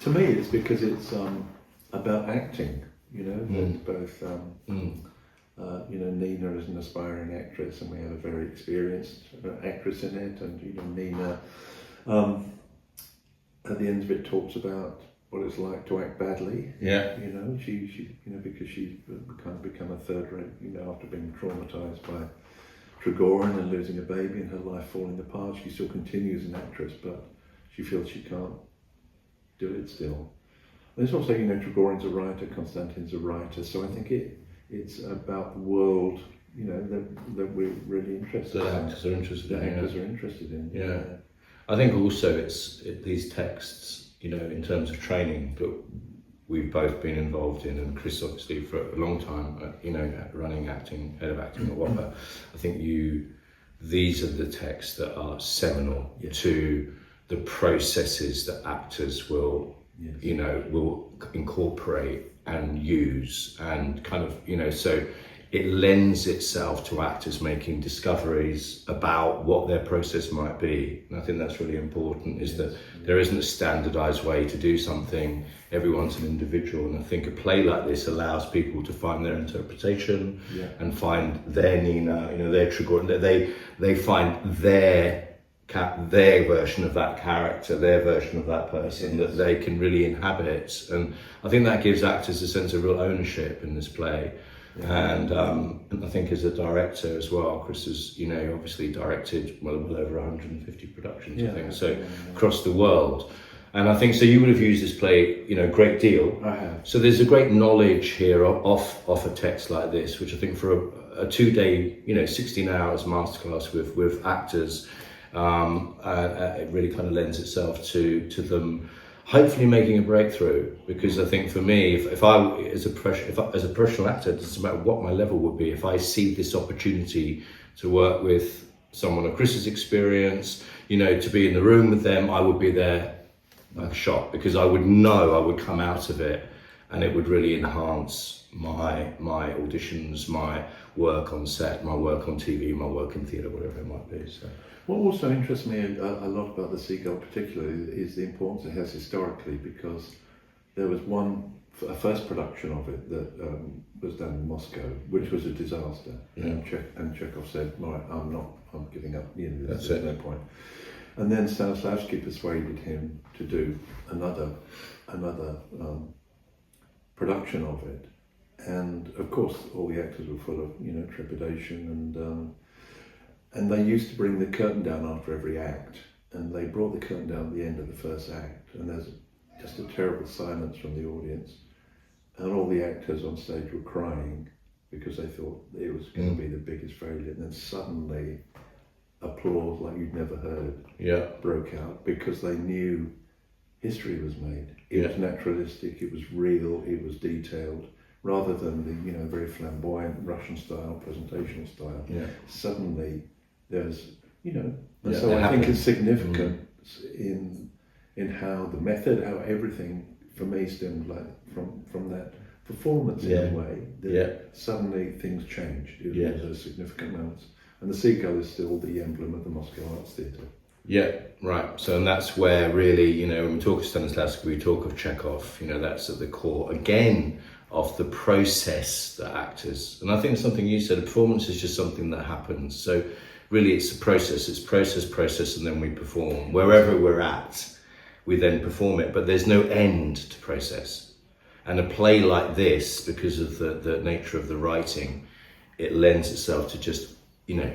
To me, it's because it's about acting. You know, both. You know, Nina is an aspiring actress, and we have a very experienced actress in it. And you know, Nina, at the end of it, talks about what it's like to act badly. Yeah. You know, she you know, because she's kind of become a third rate. You know, after being traumatized by Trigorin and losing a baby and her life falling apart, she still continues an actress, but she feels she can't do it still. There's also, you know, Trigorin's a writer, Konstantin's a writer, so I think it's about the world, you know, that we're really interested in. That actors are interested in. Actors are interested in. Yeah. I think also it's these texts, you know, in terms of training that we've both been involved in, and Chris obviously for a long time, you know, running acting, head of acting at Whopper. I think these are the texts that are seminal to the processes that actors will, you know, will incorporate and use, and kind of, you know, so it lends itself to actors making discoveries about what their process might be. And I think that's really important, is that there isn't a standardized way to do something. Everyone's an individual, and I think a play like this allows people to find their interpretation and find their Nina, you know, their Trigorin. They find their version of that character, their version of that person that they can really inhabit. And I think that gives actors a sense of real ownership in this play. And I think as a director as well, Chris has, you know, obviously directed well over 150 productions, I think, so across the world. And I think, so you would have used this play, you know, a great deal. I have. So there's a great knowledge here off a text like this, which I think for a 2-day, you know, 16 hours masterclass with actors, it really kind of lends itself to them hopefully making a breakthrough. Because I think for me, if I as a professional actor, it doesn't matter what my level would be, if I see this opportunity to work with someone of Chris's experience, you know, to be in the room with them, I would be there like a shot, because I would know I would come out of it and it would really enhance my auditions, my work on set, my work on TV, my work in theatre, whatever it might be. So. What also interests me a lot about the Seagull particularly is the importance it has historically, because there was a first production of it that was done in Moscow, which was a disaster. And Chekhov said, right, I'm giving up, you know, there's no point. And then Stanislavski persuaded him to do another production of it. And of course, all the actors were full of, you know, trepidation, and they used to bring the curtain down after every act, and they brought the curtain down at the end of the first act, and there's just a terrible silence from the audience, and all the actors on stage were crying because they thought it was going to be the biggest failure. And then suddenly applause like you'd never heard broke out, because they knew history was made. It was naturalistic, it was real, it was detailed, rather than the, you know, very flamboyant Russian style, presentational style. Suddenly there's, you know, and so I think it's significant in how the method, how everything for me stemmed like from that performance in a way that suddenly things changed. It was those significant moments. And the Seagull is still the emblem of the Moscow Arts Theatre. Yeah, right. So, and that's where really, you know, when we talk of Stanislavski, we talk of Chekhov, you know, that's at the core, again, of the process that actors, and I think something you said, a performance is just something that happens. So really it's a process, it's process, and then we perform. Wherever we're at, we then perform it, but there's no end to process. And a play like this, because of the nature of the writing, it lends itself to just, you know,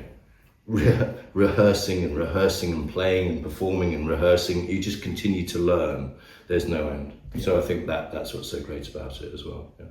rehearsing and playing and performing and rehearsing. You just continue to learn. There's no end. So I think that's what's so great about it as well. Yeah.